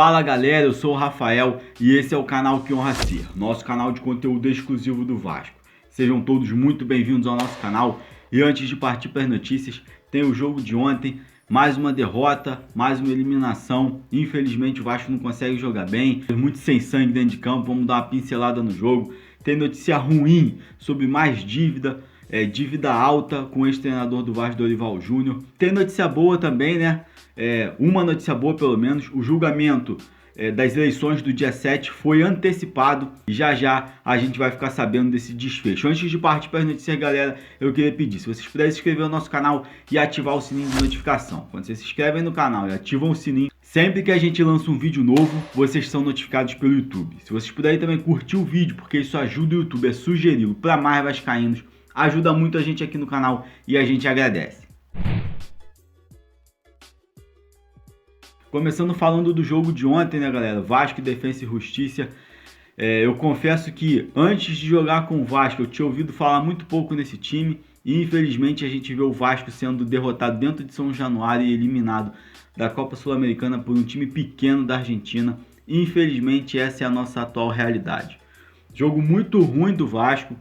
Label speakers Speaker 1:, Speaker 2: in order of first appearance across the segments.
Speaker 1: Fala galera, eu sou o Rafael e esse é o canal Que Honra Ser, nosso canal de conteúdo exclusivo do Vasco. Sejam todos muito bem-vindos ao nosso canal e antes de partir para as notícias, tem o jogo de ontem, mais uma derrota, mais uma eliminação. Infelizmente o Vasco não consegue jogar bem, muito sem sangue dentro de campo, vamos dar uma pincelada no jogo. Tem notícia ruim sobre mais dívida, dívida alta com o ex-treinador do Vasco, Dorival Júnior. Tem notícia boa também, né? Uma notícia boa pelo menos, o julgamento das eleições do dia 7 foi antecipado e já a gente vai ficar sabendo desse desfecho. Antes de partir para as notícias, galera, eu queria pedir, se vocês puderem se inscrever no nosso canal e ativar o sininho de notificação. Quando vocês se inscrevem no canal e ativam o sininho, sempre que a gente lança um vídeo novo, vocês são notificados pelo YouTube. Se vocês puderem também curtir o vídeo, porque isso ajuda o YouTube a sugeri-lo para mais vascaínos, ajuda muito a gente aqui no canal e a gente agradece. Começando falando do jogo de ontem, né, galera? Vasco, Defensa e Justiça. Eu confesso que antes de jogar com o Vasco, eu tinha ouvido falar muito pouco nesse time. E infelizmente a gente vê o Vasco sendo derrotado dentro de São Januário e eliminado da Copa Sul-Americana por um time pequeno da Argentina. Infelizmente essa é a nossa atual realidade. Jogo muito ruim do Vasco.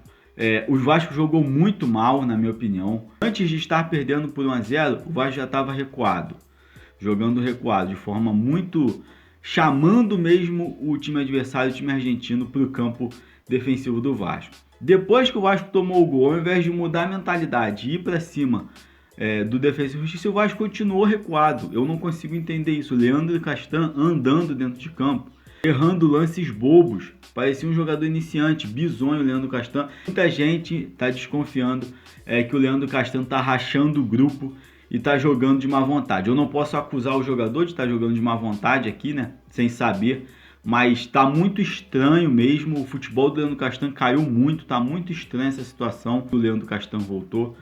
Speaker 1: O Vasco jogou muito mal, na minha opinião. Antes de estar perdendo por 1-0, o Vasco já estava recuado. Jogando recuado, de forma muito... chamando mesmo o time adversário, o time argentino, para o campo defensivo do Vasco. Depois que o Vasco tomou o gol, ao invés de mudar a mentalidade e ir para cima do Defensa e Justiça, o Vasco continuou recuado. Eu não consigo entender isso. Leandro Castan andando dentro de campo, errando lances bobos. Parecia um jogador iniciante, bizonho o Leandro Castan. Muita gente está desconfiando que o Leandro Castan está rachando o grupo e tá jogando de má vontade. Eu não posso acusar o jogador de estar jogando de má vontade aqui, né? Sem saber. Mas tá muito estranho mesmo. O futebol do Leandro Castan caiu muito. Tá muito estranha essa situação que o Leandro Castan voltou.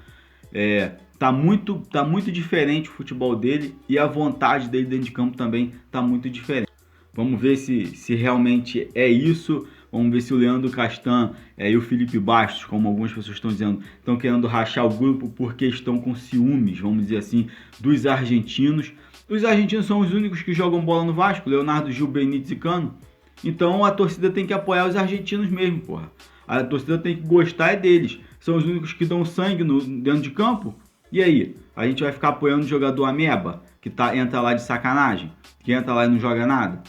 Speaker 1: Tá muito diferente o futebol dele. E a vontade dele dentro de campo também tá muito diferente. Vamos ver se realmente é isso. Vamos ver se o Leandro Castan e o Felipe Bastos, como algumas pessoas estão dizendo, estão querendo rachar o grupo porque estão com ciúmes, vamos dizer assim, dos argentinos. Os argentinos são os únicos que jogam bola no Vasco, Leonardo, Gil, Benítez e Cano. Então a torcida tem que apoiar os argentinos mesmo, porra. A torcida tem que gostar deles. São os únicos que dão sangue dentro de campo. E aí? A gente vai ficar apoiando o jogador ameba, que entra lá de sacanagem, que entra lá e não joga nada?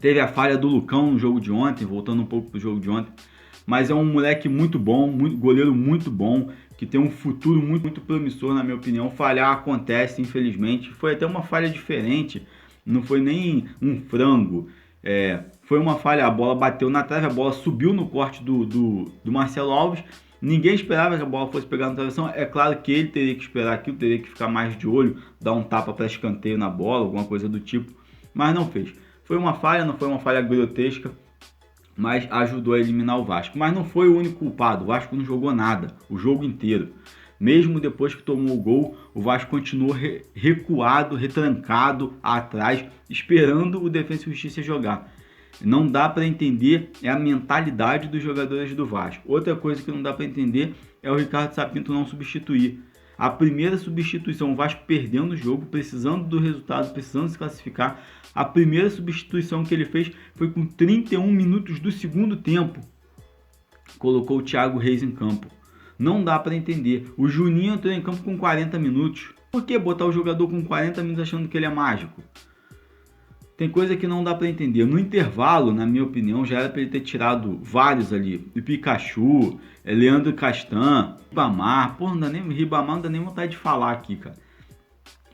Speaker 1: Teve a falha do Lucão no jogo de ontem, voltando um pouco pro jogo de ontem. Mas é um moleque muito bom, goleiro muito bom, que tem um futuro muito promissor, na minha opinião. Falhar acontece, infelizmente. Foi até uma falha diferente, não foi nem um frango. Foi uma falha, a bola bateu na trave, a bola subiu no corte do Marcelo Alves. Ninguém esperava que a bola fosse pegar na travessão. É claro que ele teria que esperar aquilo, teria que ficar mais de olho, dar um tapa para escanteio na bola, alguma coisa do tipo. Mas não fez. Foi uma falha, não foi uma falha grotesca, mas ajudou a eliminar o Vasco. Mas não foi o único culpado, o Vasco não jogou nada, o jogo inteiro. Mesmo depois que tomou o gol, o Vasco continuou recuado, retrancado atrás, esperando o Defensa e Justiça jogar. Não dá para entender a mentalidade dos jogadores do Vasco. Outra coisa que não dá para entender é o Ricardo Sapinto não substituir. A primeira substituição, o Vasco perdendo o jogo, precisando do resultado, precisando se classificar. A primeira substituição que ele fez foi com 31 minutos do segundo tempo. Colocou o Thiago Reis em campo. Não dá para entender. O Juninho entrou em campo com 40 minutos. Por que botar o jogador com 40 minutos achando que ele é mágico? Tem coisa que não dá para entender. No intervalo, na minha opinião, já era para ele ter tirado vários ali. O Pikachu, Leandro Castan, Ribamar. Pô, Ribamar não dá nem vontade de falar aqui, cara.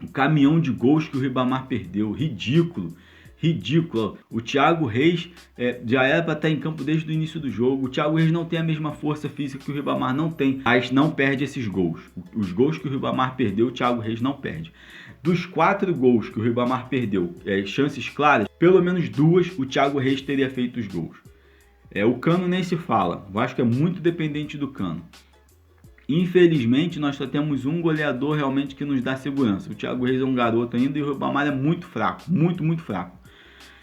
Speaker 1: O caminhão de gols que o Ribamar perdeu. Ridículo. Ridículo. O Thiago Reis já era para estar em campo desde o início do jogo. O Thiago Reis não tem a mesma força física que o Ribamar não tem, mas não perde esses gols. Os gols que o Ribamar perdeu, o Thiago Reis não perde. Dos 4 gols que o Ribamar perdeu, chances claras, pelo menos 2 o Thiago Reis teria feito os gols. O Cano nem se fala. O Vasco é muito dependente do Cano. Infelizmente, nós só temos um goleador realmente que nos dá segurança. O Thiago Reis é um garoto ainda e o Ribamar é muito fraco. Muito fraco.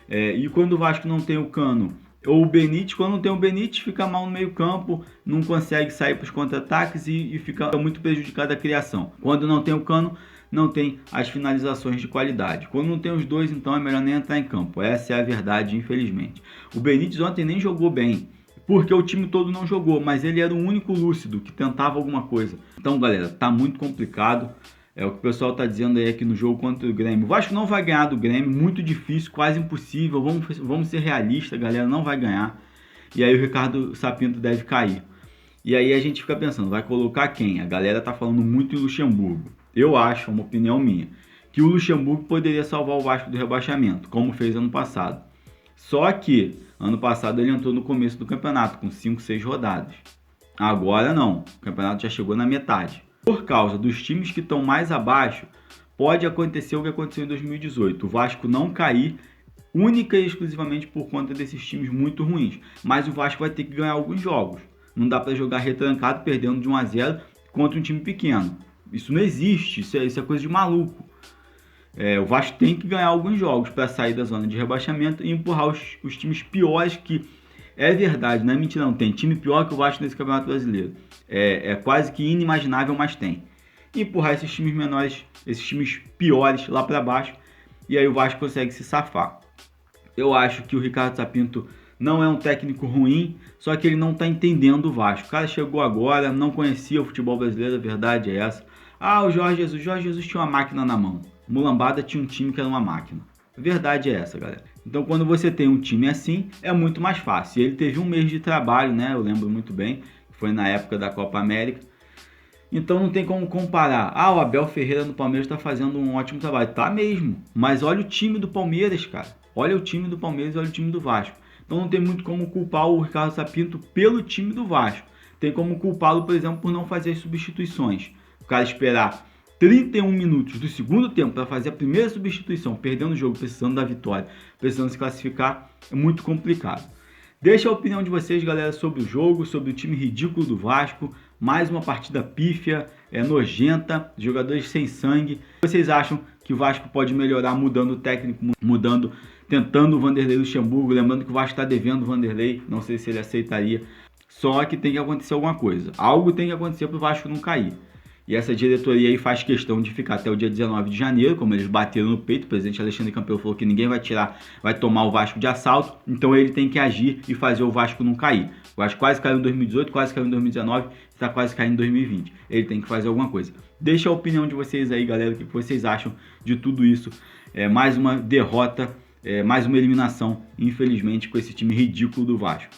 Speaker 1: E quando o Vasco não tem o Cano ou o Benítez, quando não tem o Benítez, fica mal no meio campo, não consegue sair para os contra-ataques e fica muito prejudicado a criação. Quando não tem o Cano, não tem as finalizações de qualidade. Quando não tem os dois, então é melhor nem entrar em campo. Essa é a verdade, infelizmente. O Benítez ontem nem jogou bem, porque o time todo não jogou, mas ele era o único lúcido que tentava alguma coisa. Então, galera, tá muito complicado. É o que o pessoal tá dizendo aí aqui no jogo contra o Grêmio. O Vasco não vai ganhar do Grêmio, muito difícil, quase impossível. Vamos ser realistas, galera, não vai ganhar. E aí o Ricardo Sapinto deve cair. E aí a gente fica pensando, vai colocar quem? A galera tá falando muito em Luxemburgo. Eu acho, é uma opinião minha, que o Luxemburgo poderia salvar o Vasco do rebaixamento, como fez ano passado. Só que ano passado ele entrou no começo do campeonato, com 5, 6 rodadas. Agora não, o campeonato já chegou na metade. Por causa dos times que estão mais abaixo, pode acontecer o que aconteceu em 2018. O Vasco não cair única e exclusivamente por conta desses times muito ruins. Mas o Vasco vai ter que ganhar alguns jogos. Não dá para jogar retrancado perdendo de 1-0 contra um time pequeno. Isso não existe, isso é coisa de maluco. O Vasco tem que ganhar alguns jogos para sair da zona de rebaixamento e empurrar os times piores, que é verdade, não é mentira não, tem time pior que o Vasco nesse Campeonato Brasileiro. É quase que inimaginável, mas tem. E empurrar esses times menores, esses times piores lá para baixo, e aí o Vasco consegue se safar. Eu acho que o Ricardo Sapinto não é um técnico ruim, só que ele não está entendendo o Vasco. O cara chegou agora, não conhecia o futebol brasileiro, a verdade é essa. O Jorge Jesus tinha uma máquina na mão. O Mulambada tinha um time que era uma máquina. A verdade é essa, galera. Então, quando você tem um time assim, é muito mais fácil. Ele teve um mês de trabalho, né? Eu lembro muito bem. Foi na época da Copa América. Então, não tem como comparar. O Abel Ferreira no Palmeiras está fazendo um ótimo trabalho. Tá mesmo. Mas olha o time do Palmeiras, cara. Olha o time do Palmeiras e olha o time do Vasco. Então, não tem muito como culpar o Ricardo Sapinto pelo time do Vasco. Tem como culpá-lo, por exemplo, por não fazer as substituições. O cara esperar 31 minutos do segundo tempo para fazer a primeira substituição, perdendo o jogo, precisando da vitória, precisando se classificar, é muito complicado. Deixa a opinião de vocês, galera, sobre o jogo, sobre o time ridículo do Vasco. Mais uma partida pífia, nojenta, jogadores sem sangue. Vocês acham que o Vasco pode melhorar mudando o técnico, tentando o Vanderlei Luxemburgo? Lembrando que o Vasco está devendo o Vanderlei, não sei se ele aceitaria. Só que tem que acontecer alguma coisa. Algo tem que acontecer para o Vasco não cair. E essa diretoria aí faz questão de ficar até o dia 19 de janeiro, como eles bateram no peito. O presidente Alexandre Campelo falou que ninguém vai tomar o Vasco de assalto. Então ele tem que agir e fazer o Vasco não cair. O Vasco quase caiu em 2018, quase caiu em 2019, está quase caindo em 2020. Ele tem que fazer alguma coisa. Deixa a opinião de vocês aí, galera, o que vocês acham de tudo isso. Mais uma derrota, mais uma eliminação, infelizmente, com esse time ridículo do Vasco.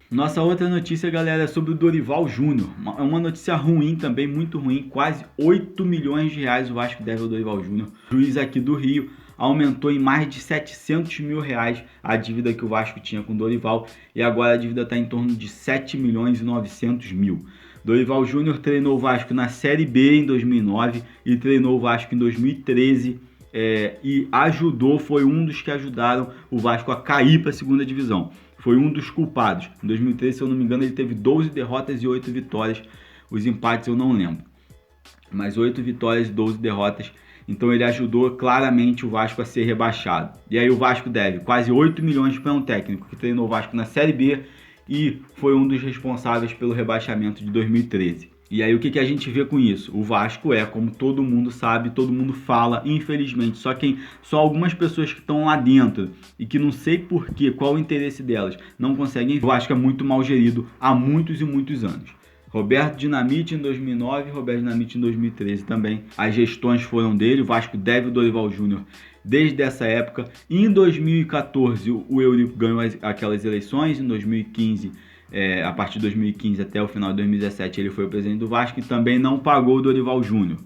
Speaker 1: Nossa outra notícia, galera, é sobre o Dorival Júnior. É uma notícia ruim também, muito ruim. Quase 8 milhões de reais o Vasco deve ao Dorival Júnior. O juiz aqui do Rio aumentou em mais de 700 mil reais a dívida que o Vasco tinha com o Dorival. E agora a dívida está em torno de 7 milhões e 900 mil. Dorival Júnior treinou o Vasco na Série B em 2009 e treinou o Vasco em 2013. E foi um dos que ajudaram o Vasco a cair para a segunda divisão. Foi um dos culpados. Em 2013, se eu não me engano, ele teve 12 derrotas e 8 vitórias. Os empates eu não lembro. Mas 8 vitórias e 12 derrotas. Então ele ajudou claramente o Vasco a ser rebaixado. E aí o Vasco deve quase 8 milhões para um técnico que treinou o Vasco na Série B e foi um dos responsáveis pelo rebaixamento de 2013. E aí o que a gente vê com isso? O Vasco como todo mundo sabe, todo mundo fala, infelizmente, só algumas pessoas que estão lá dentro e que não sei porquê, qual o interesse delas, não conseguem. O Vasco é muito mal gerido há muitos e muitos anos. Roberto Dinamite em 2009, Roberto Dinamite em 2013 também. As gestões foram dele, o Vasco deve o Dorival Júnior desde essa época. Em 2014 o Eurico ganhou aquelas eleições, em 2015... a partir de 2015 até o final de 2017 ele foi o presidente do Vasco e também não pagou o Dorival Júnior.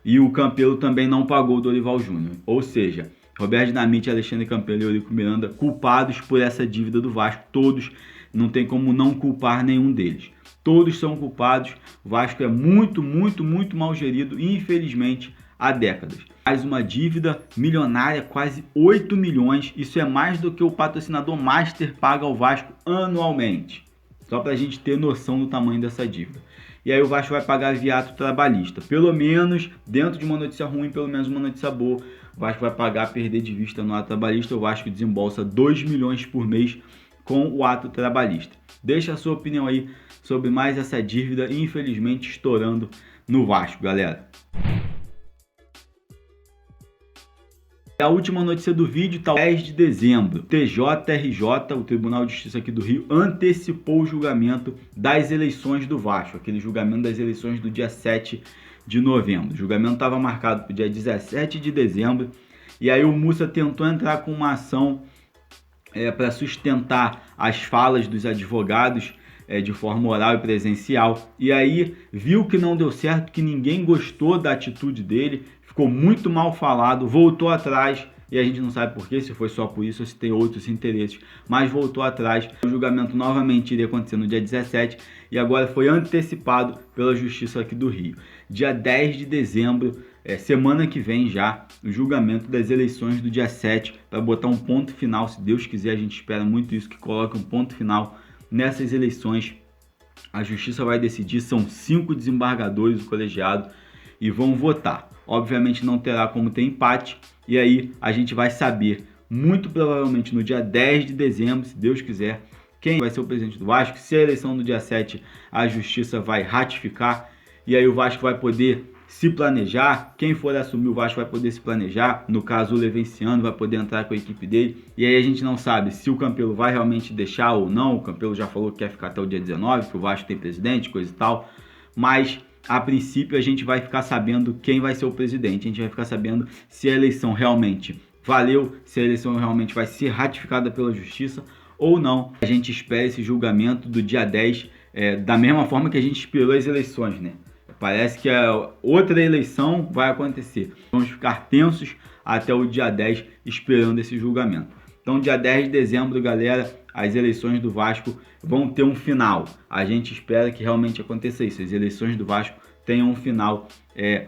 Speaker 1: E o Campelo também não pagou o Dorival Júnior. Ou seja, Roberto Dinamite, Alexandre Campelo e Eurico Miranda culpados por essa dívida do Vasco. Todos, não tem como não culpar nenhum deles. Todos são culpados. O Vasco é muito, muito, muito mal gerido, infelizmente, há décadas. Mais uma dívida milionária, quase 8 milhões. Isso é mais do que o patrocinador Master paga ao Vasco anualmente. Só para a gente ter noção do tamanho dessa dívida. E aí o Vasco vai pagar viato trabalhista. Pelo menos, dentro de uma notícia ruim, pelo menos uma notícia boa, o Vasco vai pagar perder de vista no ato trabalhista. O Vasco desembolsa 2 milhões por mês com o ato trabalhista. Deixa a sua opinião aí sobre mais essa dívida, infelizmente, estourando no Vasco, galera. A última notícia do vídeo está 10 de dezembro. O TJRJ, o Tribunal de Justiça aqui do Rio, antecipou o julgamento das eleições do Vasco, aquele julgamento das eleições do dia 7 de novembro. O julgamento estava marcado para o dia 17 de dezembro, e aí o Mussa tentou entrar com uma ação para sustentar as falas dos advogados de forma oral e presencial, e aí viu que não deu certo, que ninguém gostou da atitude dele, ficou muito mal falado, voltou atrás, e a gente não sabe por quê, se foi só por isso ou se tem outros interesses, mas voltou atrás. O julgamento novamente iria acontecer no dia 17 e agora foi antecipado pela Justiça aqui do Rio. Dia 10 de dezembro, semana que vem já, o julgamento das eleições do dia 7, para botar um ponto final, se Deus quiser, a gente espera muito isso, que coloque um ponto final nessas eleições. A Justiça vai decidir, são 5 desembargadores do colegiado e vão votar. Obviamente não terá como ter empate, e aí a gente vai saber, muito provavelmente no dia 10 de dezembro, se Deus quiser, quem vai ser o presidente do Vasco. Se a eleição do dia 7 a Justiça vai ratificar, e aí o Vasco vai poder se planejar, quem for assumir o Vasco vai poder se planejar, no caso o Levenciano vai poder entrar com a equipe dele, e aí a gente não sabe se o Campelo vai realmente deixar ou não. O Campelo já falou que quer ficar até o dia 19, que o Vasco tem presidente, coisa e tal, mas a princípio a gente vai ficar sabendo quem vai ser o presidente, a gente vai ficar sabendo se a eleição realmente valeu, se a eleição realmente vai ser ratificada pela Justiça ou não. A gente espera esse julgamento do dia 10, da mesma forma que a gente esperou as eleições, né? Parece que a outra eleição vai acontecer. Vamos ficar tensos até o dia 10 esperando esse julgamento. Então, dia 10 de dezembro, galera, as eleições do Vasco vão ter um final. A gente espera que realmente aconteça isso. As eleições do Vasco tenham um final.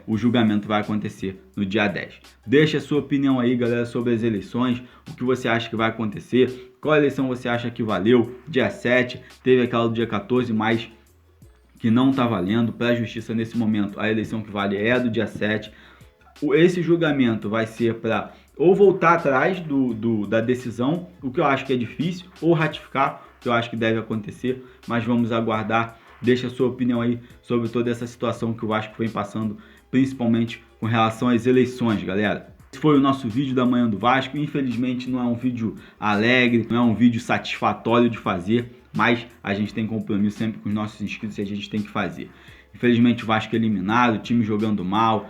Speaker 1: O julgamento vai acontecer no dia 10. Deixa a sua opinião aí, galera, sobre as eleições. O que você acha que vai acontecer? Qual eleição você acha que valeu? Dia 7, teve aquela do dia 14, mas que não está valendo. Para a Justiça, nesse momento, a eleição que vale é a do dia 7. Esse julgamento vai ser para ou voltar atrás da decisão, o que eu acho que é difícil, ou ratificar, o que eu acho que deve acontecer, mas vamos aguardar. Deixa a sua opinião aí sobre toda essa situação que o Vasco vem passando, principalmente com relação às eleições, galera. Esse foi o nosso vídeo da manhã do Vasco. Infelizmente não é um vídeo alegre, não é um vídeo satisfatório de fazer, mas a gente tem compromisso sempre com os nossos inscritos e a gente tem que fazer. Infelizmente o Vasco é eliminado, o time jogando mal,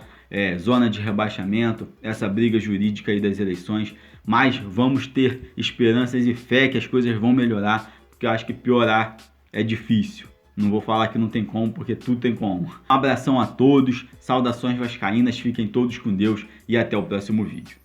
Speaker 1: zona de rebaixamento, essa briga jurídica aí das eleições, mas vamos ter esperanças e fé que as coisas vão melhorar, porque eu acho que piorar é difícil. Não vou falar que não tem como, porque tudo tem como. Um abração a todos, saudações vascaínas, fiquem todos com Deus e até o próximo vídeo.